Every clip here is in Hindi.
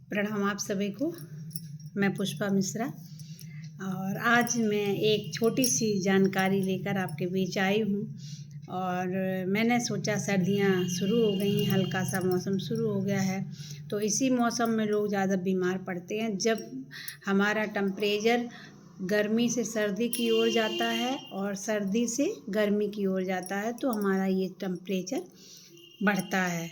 प्रणाम आप सभी को। मैं पुष्पा मिश्रा और आज मैं एक छोटी सी जानकारी लेकर आपके बीच आई हूँ। और मैंने सोचा सर्दियाँ शुरू हो गई, हल्का सा मौसम शुरू हो गया है, तो इसी मौसम में लोग ज़्यादा बीमार पड़ते हैं। जब हमारा टेम्परेचर गर्मी से सर्दी की ओर जाता है और सर्दी से गर्मी की ओर जाता है, तो हमारा ये टेम्परेचर बढ़ता है।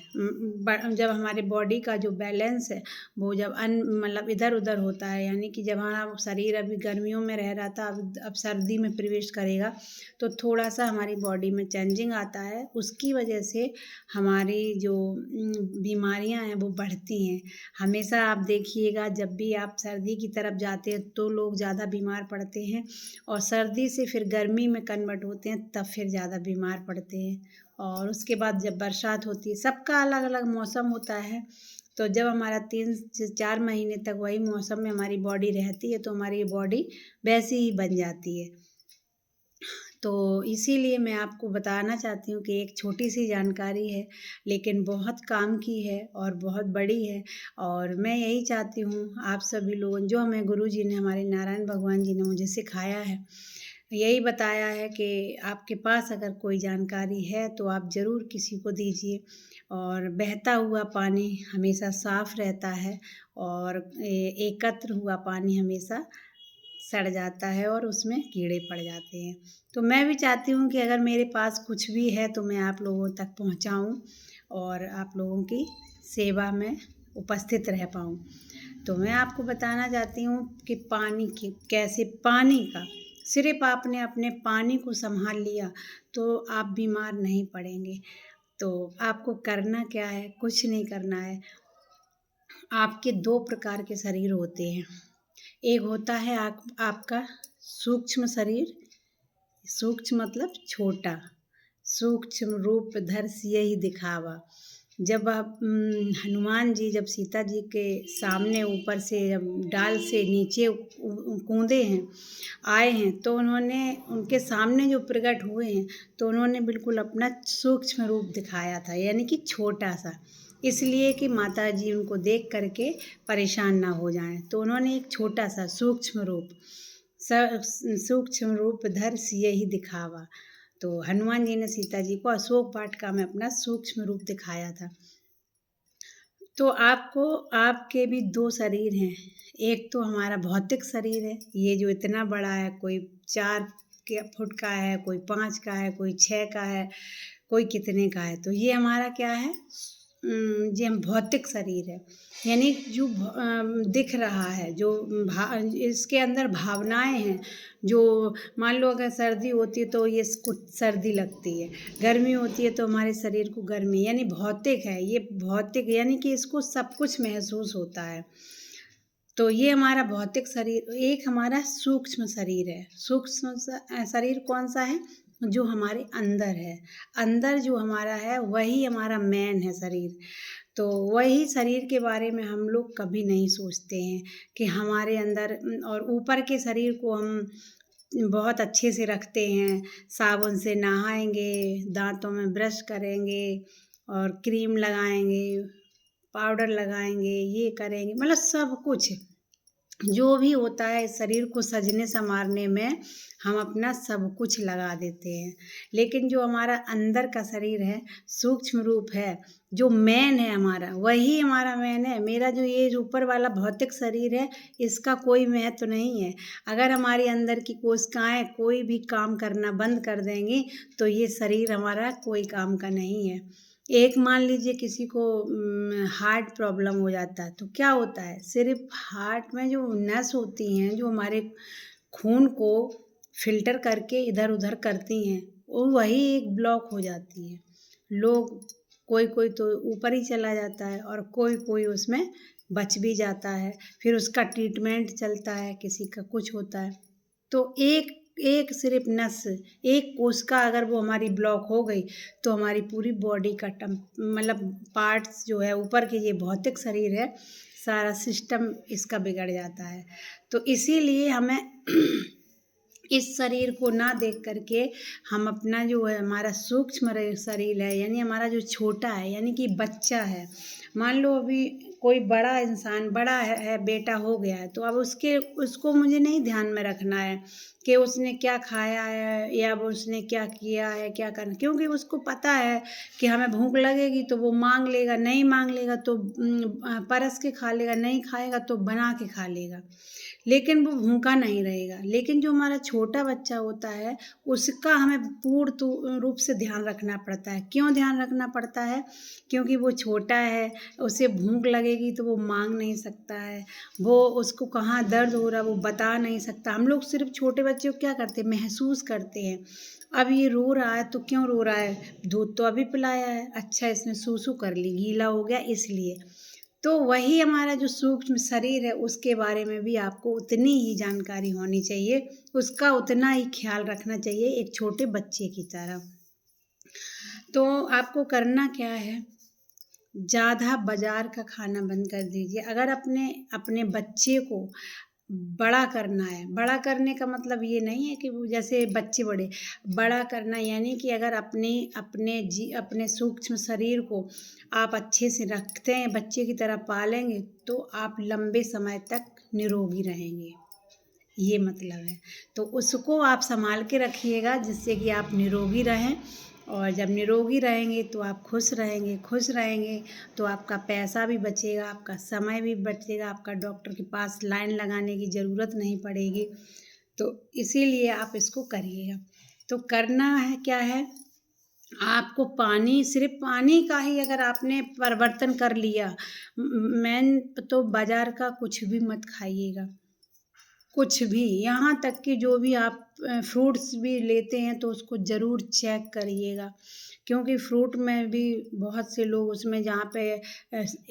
जब हमारे बॉडी का जो बैलेंस है वो जब मतलब इधर उधर होता है, यानी कि जब हमारा शरीर अभी गर्मियों में रह रहा था, अब सर्दी में प्रवेश करेगा, तो थोड़ा सा हमारी बॉडी में चेंजिंग आता है। उसकी वजह से हमारी जो बीमारियां हैं वो बढ़ती हैं। हमेशा आप देखिएगा, जब भी आप सर्दी की तरफ जाते हैं तो लोग ज़्यादा बीमार पड़ते हैं, और सर्दी से फिर गर्मी में कन्वर्ट होते हैं तब फिर ज़्यादा बीमार पड़ते हैं। और उसके बाद जब बरसात होती है, सबका अलग अलग मौसम होता है, तो जब हमारा 3 से 4 महीने तक वही मौसम में हमारी बॉडी रहती है तो हमारी बॉडी वैसी ही बन जाती है। तो इसीलिए मैं आपको बताना चाहती हूँ कि एक छोटी सी जानकारी है, लेकिन बहुत काम की है और बहुत बड़ी है। और मैं यही चाहती हूँ आप सभी लोगों, जो हमें गुरु जी ने, हमारे नारायण भगवान जी ने मुझे सिखाया है, यही बताया है कि आपके पास अगर कोई जानकारी है तो आप ज़रूर किसी को दीजिए। और बहता हुआ पानी हमेशा साफ़ रहता है, और एकत्र हुआ पानी हमेशा सड़ जाता है और उसमें कीड़े पड़ जाते हैं। तो मैं भी चाहती हूँ कि अगर मेरे पास कुछ भी है तो मैं आप लोगों तक पहुँचाऊँ और आप लोगों की सेवा में उपस्थित रह पाऊँ। तो मैं आपको बताना चाहती हूँ कि पानी की कैसे, पानी का सिर्फ आपने अपने पानी को संभाल लिया तो आप बीमार नहीं पड़ेंगे। तो आपको करना क्या है? कुछ नहीं करना है। आपके 2 प्रकार के शरीर होते हैं। एक होता है आपका सूक्ष्म शरीर, सूक्ष्म मतलब छोटा, सूक्ष्म रूप धर सियहि दिखावा। जब आप हनुमान जी जब सीता जी के सामने ऊपर से जब डाल से नीचे कूदे हैं, आए हैं, तो उन्होंने उनके सामने जो प्रकट हुए हैं तो उन्होंने बिल्कुल अपना सूक्ष्म रूप दिखाया था, यानी कि छोटा सा, इसलिए कि माता जी उनको देख करके परेशान ना हो जाएं। तो उन्होंने एक छोटा सा सूक्ष्म रूप धर सियहि दिखावा। तो हनुमान जी ने सीता जी को अशोक वाटिका में अपना सूक्ष्म रूप दिखाया था। तो आपके भी 2 शरीर हैं। एक तो हमारा भौतिक शरीर है, ये जो इतना बड़ा है, कोई 4 फुट का है, कोई 5 का है, कोई 6 का है, कोई कितने का है। तो ये हमारा क्या है? ये हम भौतिक शरीर है, यानी जो दिख रहा है, जो इसके अंदर भावनाएं हैं। जो मान लो अगर सर्दी होती है तो ये कुछ सर्दी लगती है, गर्मी होती है तो हमारे शरीर को गर्मी, यानी भौतिक है ये, भौतिक यानी कि इसको सब कुछ महसूस होता है। तो ये हमारा भौतिक शरीर। एक हमारा सूक्ष्म शरीर है। सूक्ष्म शरीर कौन सा है? जो हमारे अंदर है। अंदर जो हमारा है वही हमारा मेन है शरीर। तो वही शरीर के बारे में हम लोग कभी नहीं सोचते हैं कि हमारे अंदर, और ऊपर के शरीर को हम बहुत अच्छे से रखते हैं, साबुन से नहाएंगे, दांतों में ब्रश करेंगे और क्रीम लगाएंगे, पाउडर लगाएंगे, ये करेंगे, मतलब सब कुछ जो भी होता है शरीर को सजने संवारने में हम अपना सब कुछ लगा देते हैं। लेकिन जो हमारा अंदर का शरीर है, सूक्ष्म रूप है, जो मैन है हमारा, वही हमारा मैन है। मेरा जो ये ऊपर वाला भौतिक शरीर है, इसका कोई महत्व नहीं है। अगर हमारे अंदर की कोशिकाएं कोई भी काम करना बंद कर देंगी तो ये शरीर हमारा कोई काम का नहीं है। एक मान लीजिए किसी को हार्ट प्रॉब्लम हो जाता है तो क्या होता है? सिर्फ हार्ट में जो नस होती हैं, जो हमारे खून को फिल्टर करके इधर उधर करती हैं, वो वही एक ब्लॉक हो जाती है। लोग कोई कोई तो ऊपर ही चला जाता है और कोई कोई उसमें बच भी जाता है। फिर उसका ट्रीटमेंट चलता है, किसी का कुछ होता है। तो एक एक सिर्फ नस, एक कोशिका अगर वो हमारी ब्लॉक हो गई तो हमारी पूरी बॉडी का मतलब पार्ट्स जो है, ऊपर के ये भौतिक शरीर है, सारा सिस्टम इसका बिगड़ जाता है। तो इसीलिए हमें इस शरीर को ना देख करके हम अपना जो है हमारा सूक्ष्म शरीर है, यानी हमारा जो छोटा है, यानी कि बच्चा है। मान लो अभी कोई बड़ा इंसान बड़ा है बेटा हो गया है, तो अब उसको मुझे नहीं ध्यान में रखना है कि उसने क्या खाया है या वो उसने क्या किया है, क्या करना, क्योंकि उसको पता है कि हमें भूख लगेगी तो वो मांग लेगा, नहीं मांग लेगा तो परस के खा लेगा, नहीं खाएगा तो बना के खा लेगा, लेकिन वो भूखा नहीं रहेगा। लेकिन जो हमारा छोटा बच्चा होता है उसका हमें पूर्ण रूप से ध्यान रखना पड़ता है। क्यों ध्यान रखना पड़ता है? क्योंकि वो छोटा है, उसे भूख लगेगी तो वो मांग नहीं सकता है, वो उसको कहाँ दर्द हो रहा है वो बता नहीं सकता। हम लोग सिर्फ छोटे बच्चे को क्या करते हैं, महसूस करते हैं। अब ये रो रहा है तो क्यों रो रहा है, दूध तो अभी पिलाया है, अच्छा इसने सूसू कर ली, गीला हो गया इसलिए। तो वही हमारा जो सूक्ष्म शरीर है उसके बारे में भी आपको उतनी ही जानकारी होनी चाहिए, उसका उतना ही ख्याल रखना चाहिए एक छोटे बच्चे की तरह। तो आपको करना क्या है, ज़्यादा बाजार का खाना बंद कर दीजिए। अगर अपने बच्चे को बड़ा करना है, बड़ा करने का मतलब ये नहीं है कि वो जैसे बच्चे बड़ा करना, यानी कि अगर अपने सूक्ष्म शरीर को आप अच्छे से रखते हैं, बच्चे की तरह पालेंगे तो आप लंबे समय तक निरोगी रहेंगे, ये मतलब है। तो उसको आप संभाल के रखिएगा जिससे कि आप निरोगी रहें, और जब निरोगी रहेंगे तो आप खुश रहेंगे, खुश रहेंगे तो आपका पैसा भी बचेगा, आपका समय भी बचेगा, आपका डॉक्टर के पास लाइन लगाने की ज़रूरत नहीं पड़ेगी। तो इसीलिए आप इसको करिएगा। तो करना है क्या है, आपको सिर्फ पानी का ही अगर आपने परिवर्तन कर लिया, मेन तो बाजार का कुछ भी मत खाइएगा, कुछ भी, यहाँ तक कि जो भी आप फ्रूट्स भी लेते हैं तो उसको ज़रूर चेक करिएगा, क्योंकि फ्रूट में भी बहुत से लोग उसमें जहाँ पे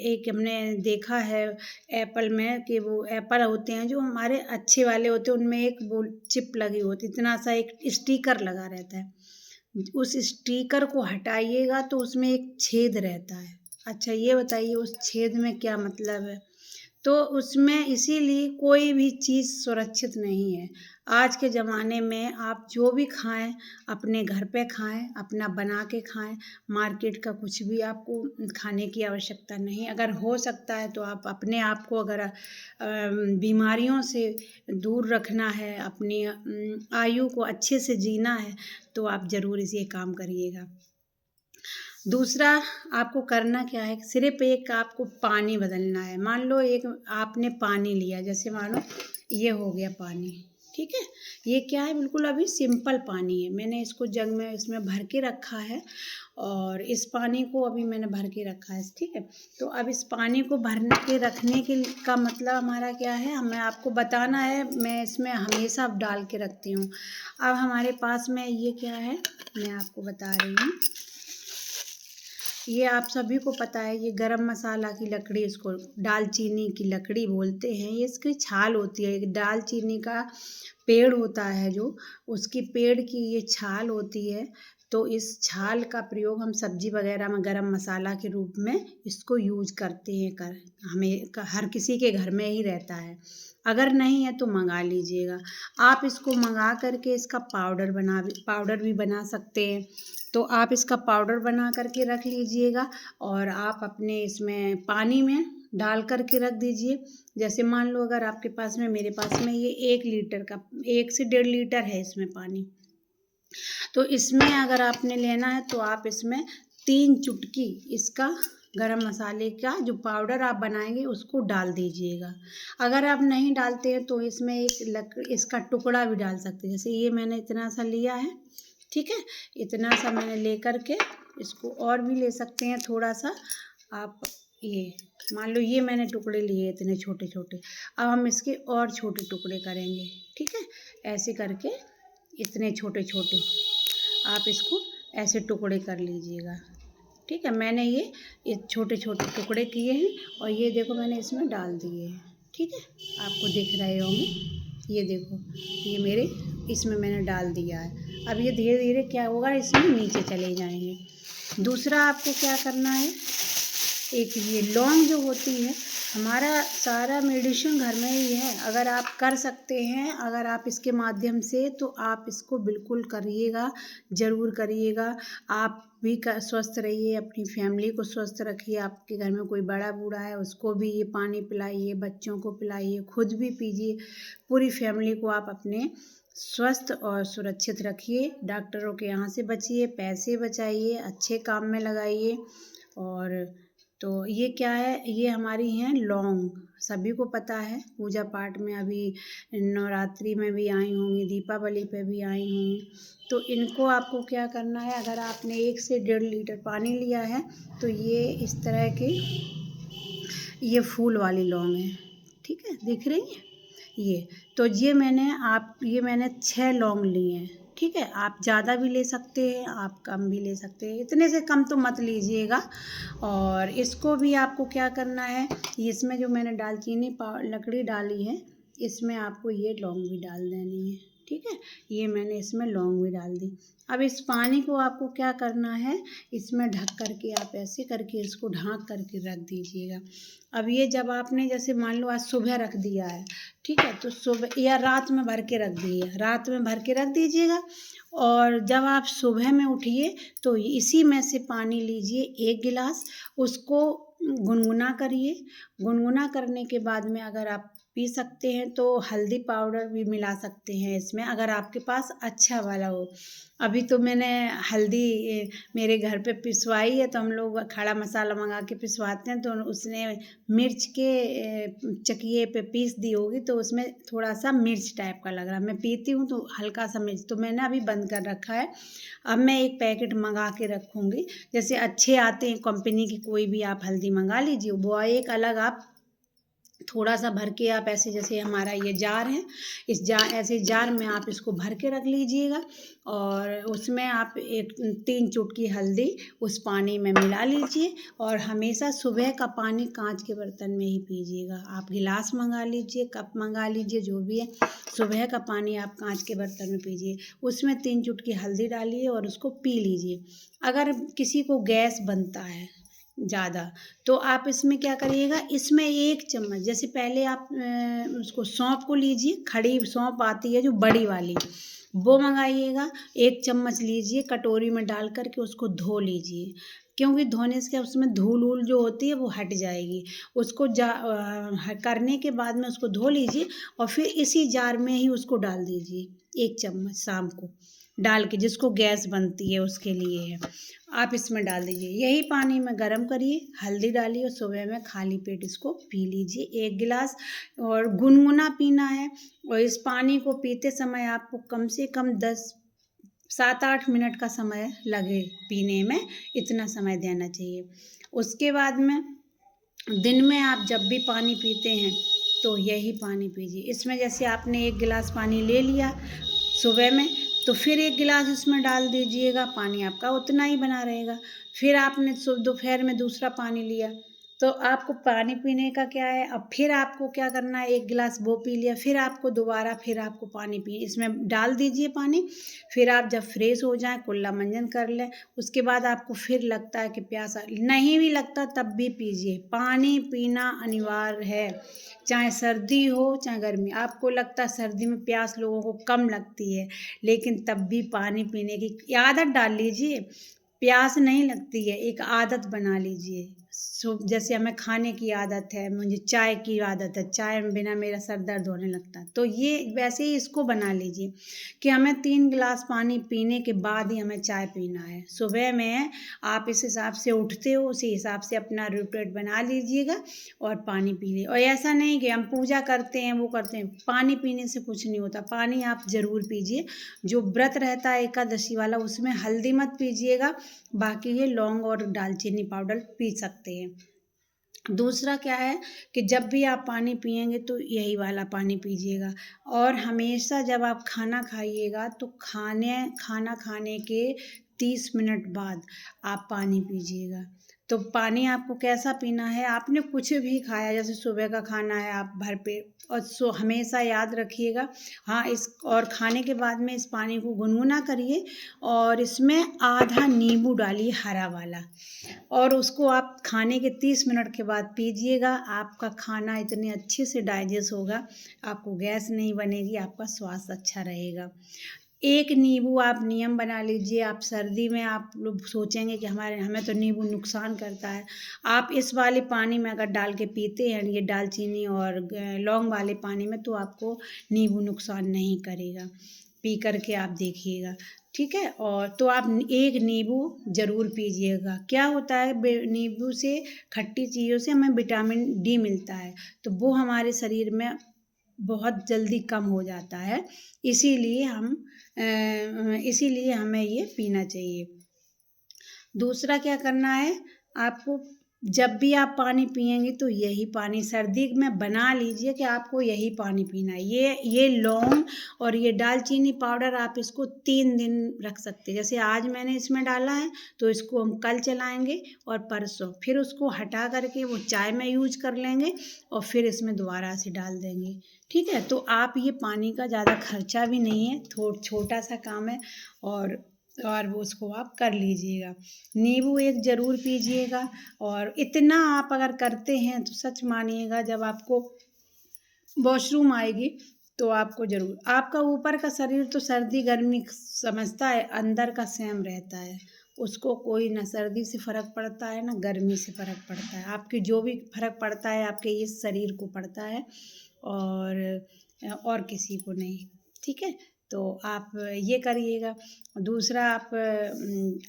एक हमने देखा है एप्पल में कि वो एप्पल होते हैं जो हमारे अच्छे वाले होते हैं, उनमें एक वो चिप लगी होती, इतना सा एक स्टिकर लगा रहता है, उस स्टिकर को हटाइएगा तो उसमें एक छेद रहता है। अच्छा ये बताइए उस छेद में क्या मतलब है? तो उसमें इसीलिए कोई भी चीज़ सुरक्षित नहीं है। आज के ज़माने में आप जो भी खाएं अपने घर पे खाएं, अपना बना के खाएं, मार्केट का कुछ भी आपको खाने की आवश्यकता नहीं। अगर हो सकता है तो आप अपने आप को अगर बीमारियों से दूर रखना है, अपनी आयु को अच्छे से जीना है तो आप ज़रूर इसे काम करिएगा। दूसरा आपको करना क्या है, सिर्फ एक आपको पानी बदलना है। मान लो एक आपने पानी लिया, जैसे मानो ये हो गया पानी, ठीक है, ये क्या है, बिल्कुल अभी सिंपल पानी है, मैंने इसको जग में इसमें भर के रखा है और इस पानी को अभी मैंने भर के रखा है, ठीक है। तो अब इस पानी को भर के रखने का मतलब हमारा क्या है, हमें आपको बताना है, मैं इसमें हमेशा डाल के रखती हूँ। अब हमारे पास में ये क्या है, मैं आपको बता रही हूँ, ये आप सभी को पता है, ये गरम मसाला की लकड़ी, इसको दालचीनी की लकड़ी बोलते हैं, ये इसकी छाल होती है, एक दालचीनी का पेड़ होता है जो, उसकी पेड़ की ये छाल होती है। तो इस छाल का प्रयोग हम सब्जी वगैरह में गरम मसाला के रूप में इसको यूज करते हैं, हमें हर किसी के घर में ही रहता है, अगर नहीं है तो मंगा लीजिएगा। आप इसको मंगा करके इसका पाउडर भी बना सकते हैं। तो आप इसका पाउडर बना करके रख लीजिएगा और आप अपने इसमें पानी में डाल करके रख दीजिए। जैसे मान लो अगर आपके पास में, मेरे पास में ये 1 लीटर का 1 से 1.5 लीटर है इसमें पानी, तो इसमें अगर आपने लेना है तो आप इसमें 3 चुटकी इसका गरम मसाले का जो पाउडर आप बनाएंगे उसको डाल दीजिएगा। अगर आप नहीं डालते हैं तो इसमें इसका टुकड़ा भी डाल सकते हैं, जैसे ये मैंने इतना सा लिया है, ठीक है, इतना सा मैंने ले करके इसको और भी ले सकते हैं थोड़ा सा आप, ये मान लो ये मैंने टुकड़े लिए इतने छोटे छोटे, अब हम इसके और छोटे टुकड़े करेंगे, ठीक है, ऐसे करके इतने छोटे छोटे आप इसको ऐसे टुकड़े कर लीजिएगा, ठीक है। मैंने ये छोटे छोटे टुकड़े किए हैं और ये देखो मैंने इसमें डाल दिए हैं, ठीक है, आपको दिख रहे होंगे, ये देखो ये मेरे इसमें मैंने डाल दिया है। अब ये धीरे धीरे क्या होगा, इसमें नीचे चले जाएंगे। दूसरा आपको क्या करना है, एक ये लौंग जो होती है, हमारा सारा मेडिसिन घर में ही है। अगर आप कर सकते हैं, अगर आप इसके माध्यम से, तो आप इसको बिल्कुल करिएगा, ज़रूर करिएगा। आप भी स्वस्थ रहिए, अपनी फैमिली को स्वस्थ रखिए। आपके घर में कोई बड़ा बूढ़ा है उसको भी ये पानी पिलाइए, बच्चों को पिलाइए, खुद भी पीजिए। पूरी फैमिली को आप अपने स्वस्थ और सुरक्षित रखिए। डॉक्टरों के यहाँ से बचिए, पैसे बचाइए, अच्छे काम में लगाइए। और तो ये क्या है, ये हमारी हैं लौंग, सभी को पता है। पूजा पाठ में अभी नवरात्रि में भी आई होंगी, दीपावली पे भी आई होंगी। तो इनको आपको क्या करना है, अगर आपने 1 से 1.5 लीटर पानी लिया है तो ये इस तरह की ये फूल वाली लौंग है, ठीक है, दिख रही है ये। तो ये मैंने 6 लौंग लिए हैं, ठीक है। आप ज़्यादा भी ले सकते हैं, आप कम भी ले सकते हैं, इतने से कम तो मत लीजिएगा। और इसको भी आपको क्या करना है, इसमें जो मैंने दालचीनी लकड़ी डाली है, इसमें आपको ये लौंग भी डाल देनी है, ठीक है। ये मैंने इसमें लौंग भी डाल दी। अब इस पानी को आपको क्या करना है, इसमें ढक करके आप ऐसे करके इसको ढाँक करके रख दीजिएगा। अब ये जब आपने जैसे मान लो आज सुबह रख दिया है, ठीक है, तो सुबह या रात में भर के रख दिए, रात में भर के रख दीजिएगा। और जब आप सुबह में उठिए तो इसी में से पानी लीजिए 1 गिलास, उसको गुनगुना करिए। गुनगुना करने के बाद में अगर आप पी सकते हैं तो हल्दी पाउडर भी मिला सकते हैं इसमें, अगर आपके पास अच्छा वाला हो। अभी तो मैंने हल्दी मेरे घर पे पिसवाई है, तो हम लोग खड़ा मसाला मंगा के पिसवाते हैं, तो उसने मिर्च के चकिए पे पीस दी होगी, तो उसमें थोड़ा सा मिर्च टाइप का लग रहा है। मैं पीती हूँ तो हल्का सा मिर्च, तो मैंने अभी बंद कर रखा है। अब मैं 1 पैकेट मंगा के रखूँगी। जैसे अच्छे आते हैं कंपनी की, कोई भी आप हल्दी मंगा लीजिए, वो एक अलग आप थोड़ा सा भर के आप ऐसे, जैसे हमारा ये जार है, इस ऐसे जार में आप इसको भर के रख लीजिएगा। और उसमें आप 3 चुटकी हल्दी उस पानी में मिला लीजिए। और हमेशा सुबह का पानी कांच के बर्तन में ही पीजिएगा। आप गिलास मंगा लीजिए, कप मंगा लीजिए, जो भी है, सुबह का पानी आप कांच के बर्तन में पीजिए। उसमें 3 चुटकी हल्दी डालिए और उसको पी लीजिए। अगर किसी को गैस बनता है ज़्यादा, तो आप इसमें क्या करिएगा, इसमें 1 चम्मच, जैसे पहले आप उसको सौंफ को लीजिए, खड़ी सौंफ आती है जो बड़ी वाली, वो मंगाइएगा। 1 चम्मच लीजिए, कटोरी में डाल करके उसको धो लीजिए, क्योंकि धोने से उसमें धूल वूल जो होती है वो हट जाएगी। उसको करने के बाद में उसको धो लीजिए और फिर इसी जार में ही उसको डाल दीजिए 1 चम्मच शाम को डाल के, जिसको गैस बनती है उसके लिए है, आप इसमें डाल दीजिए। यही पानी में गर्म करिए, हल्दी डालिए और सुबह में खाली पेट इसको पी लीजिए 1 गिलास। और गुनगुना पीना है। और इस पानी को पीते समय आपको कम से कम 7-8 मिनट का समय लगे पीने में, इतना समय देना चाहिए। उसके बाद में दिन में आप जब भी पानी पीते हैं तो यही पानी पीजिए। इसमें जैसे आपने 1 गिलास पानी ले लिया सुबह में, तो फिर 1 गिलास इसमें डाल दीजिएगा, पानी आपका उतना ही बना रहेगा। फिर आपने दोपहर में दूसरा पानी लिया, तो आपको पानी पीने का क्या है, अब फिर आपको क्या करना है, 1 गिलास वो पी लिया, फिर आपको दोबारा फिर आपको पानी इसमें डाल दीजिए पानी। फिर आप जब फ्रेश हो जाएं, कुल्ला मंजन कर लें, उसके बाद आपको फिर लगता है कि प्यासा नहीं भी लगता, तब भी पीजिए। पानी पीना अनिवार्य है, चाहे सर्दी हो चाहे गर्मी। आपको लगता है सर्दी में प्यास लोगों को कम लगती है, लेकिन तब भी पानी पीने की आदत डाल लीजिए। प्यास नहीं लगती है, एक आदत बना लीजिए। जैसे हमें खाने की आदत है, मुझे चाय की आदत है, चाय बिना मेरा सर दर्द होने लगता है, तो ये वैसे ही इसको बना लीजिए कि हमें 3 गिलास पानी पीने के बाद ही हमें चाय पीना है। सुबह में आप इस हिसाब से उठते हो, उसी हिसाब से अपना रूटीन बना लीजिएगा और पानी पी लीजिए। और ऐसा नहीं कि हम पूजा करते हैं, वो करते हैं, पानी पीने से कुछ नहीं होता। पानी आप ज़रूर पीजिए। जो व्रत रहता है एकादशी वाला, उसमें हल्दी मत पीजिएगा, बाकी ये लौंग और दालचीनी पाउडर पी सकते हैं। दूसरा क्या है कि जब भी आप पानी पिएंगे तो यही वाला पानी पीजिएगा। और हमेशा जब आप खाना खाइएगा तो खाना खाने के 30 मिनट बाद आप पानी पीजिएगा। तो पानी आपको कैसा पीना है, आपने कुछ भी खाया जैसे सुबह का खाना है आप भरपेट और हमेशा याद रखिएगा। हाँ, इस और खाने के बाद में इस पानी को गुनगुना करिए और इसमें आधा नींबू डालिए हरा वाला, और उसको आप खाने के 30 मिनट के बाद पीजिएगा। आपका खाना इतने अच्छे से डाइजेस्ट होगा, आपको गैस नहीं बनेगी, आपका स्वास्थ्य अच्छा रहेगा। एक नींबू आप नियम बना लीजिए। आप सर्दी में आप लोग सोचेंगे कि हमें तो नींबू नुकसान करता है, आप इस वाले पानी में अगर डाल के पीते हैं ये दालचीनी और लौंग वाले पानी में, तो आपको नींबू नुकसान नहीं करेगा। पी करके आप देखिएगा, ठीक है। और तो आप एक नींबू ज़रूर पीजिएगा। क्या होता है, नींबू से, खट्टी चीज़ों से हमें विटामिन डी मिलता है, तो वो हमारे शरीर में बहुत जल्दी कम हो जाता है। इसीलिए हमें ये पीना चाहिए। दूसरा क्या करना है, आपको जब भी आप पानी पिएंगे तो यही पानी सर्दी में बना लीजिए कि आपको यही पानी पीना है। ये लौंग और ये दालचीनी पाउडर आप इसको 3 दिन रख सकते हैं। जैसे आज मैंने इसमें डाला है तो इसको हम कल चलाएंगे और परसों फिर उसको हटा करके वो चाय में यूज कर लेंगे और फिर इसमें दोबारा से डाल देंगे, ठीक है। तो आप ये पानी का ज़्यादा खर्चा भी नहीं है, छोटा सा काम है और वो उसको आप कर लीजिएगा। नींबू एक ज़रूर पीजिएगा, और इतना आप अगर करते हैं तो सच मानिएगा जब आपको वॉशरूम आएगी तो आपको ज़रूर, आपका ऊपर का शरीर तो सर्दी गर्मी समझता है, अंदर का सेम रहता है, उसको कोई ना सर्दी से फ़र्क पड़ता है ना गर्मी से फ़र्क पड़ता है। आपके जो भी फ़र्क पड़ता है आपके इस शरीर को पड़ता है, और किसी को नहीं, ठीक है। तो आप ये करिएगा। दूसरा, आप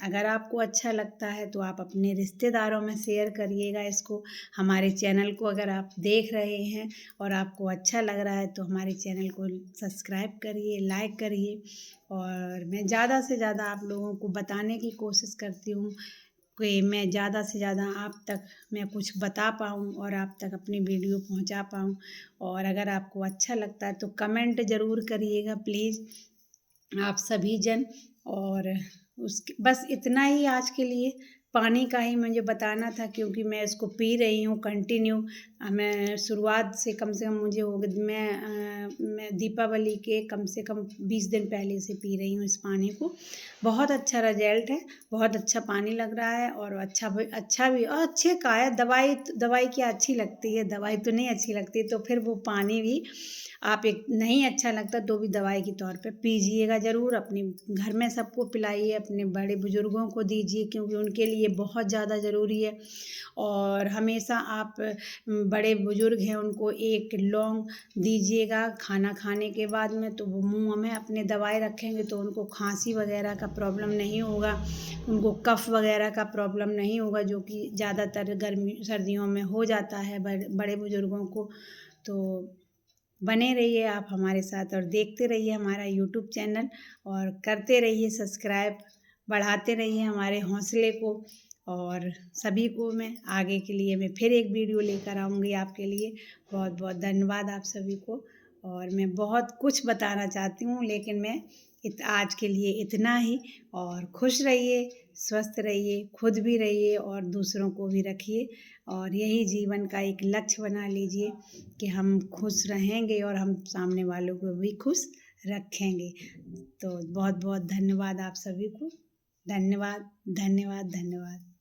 अगर आपको अच्छा लगता है तो आप अपने रिश्तेदारों में शेयर करिएगा इसको। हमारे चैनल को अगर आप देख रहे हैं और आपको अच्छा लग रहा है तो हमारे चैनल को सब्सक्राइब करिए, लाइक करिए। और मैं ज़्यादा से ज़्यादा आप लोगों को बताने की कोशिश करती हूँ कि मैं ज़्यादा से ज़्यादा आप तक मैं कुछ बता पाऊँ और आप तक अपनी वीडियो पहुंचा पाऊँ। और अगर आपको अच्छा लगता है तो कमेंट ज़रूर करिएगा प्लीज़, आप सभी जन। और उसके बस इतना ही आज के लिए, पानी का ही मुझे बताना था क्योंकि मैं इसको पी रही हूँ कंटिन्यू। मैं शुरुआत से कम मुझे हो गए, मैं दीपावली के कम से कम 20 दिन पहले से पी रही हूँ इस पानी को। बहुत अच्छा रिजल्ट है, बहुत अच्छा पानी लग रहा है और अच्छा भी और अच्छे का है। दवाई क्या अच्छी लगती है, दवाई तो नहीं अच्छी लगती, तो फिर वो पानी भी आप एक नहीं अच्छा लगता तो भी दवाई के तौर पे पीजिएगा ज़रूर। अपने घर में सबको पिलाइए, अपने बड़े बुजुर्गों को दीजिए क्योंकि उनके लिए बहुत ज़्यादा ज़रूरी है। और हमेशा आप बड़े बुजुर्ग हैं उनको एक लौंग दीजिएगा खाना खाने के बाद में, तो वो मुंह में अपने दवाई रखेंगे तो उनको खांसी वगैरह का प्रॉब्लम नहीं होगा, उनको कफ वगैरह का प्रॉब्लम नहीं होगा, जो कि ज़्यादातर गर्मी सर्दियों में हो जाता है बड़े बुजुर्गों को। तो बने रहिए आप हमारे साथ और देखते रहिए हमारा यूट्यूब चैनल और करते रहिए सब्सक्राइब, बढ़ाते रहिए हमारे हौसले को। और सभी को मैं आगे के लिए मैं फिर एक वीडियो लेकर आऊँगी आपके लिए। बहुत बहुत धन्यवाद आप सभी को। और मैं बहुत कुछ बताना चाहती हूँ लेकिन मैं आज के लिए इतना ही। और खुश रहिए, स्वस्थ रहिए, खुद भी रहिए और दूसरों को भी रखिए। और यही जीवन का एक लक्ष्य बना लीजिए कि हम खुश रहेंगे और हम सामने वालों को भी खुश रखेंगे। तो बहुत बहुत धन्यवाद आप सभी को। धन्यवाद धन्यवाद धन्यवाद।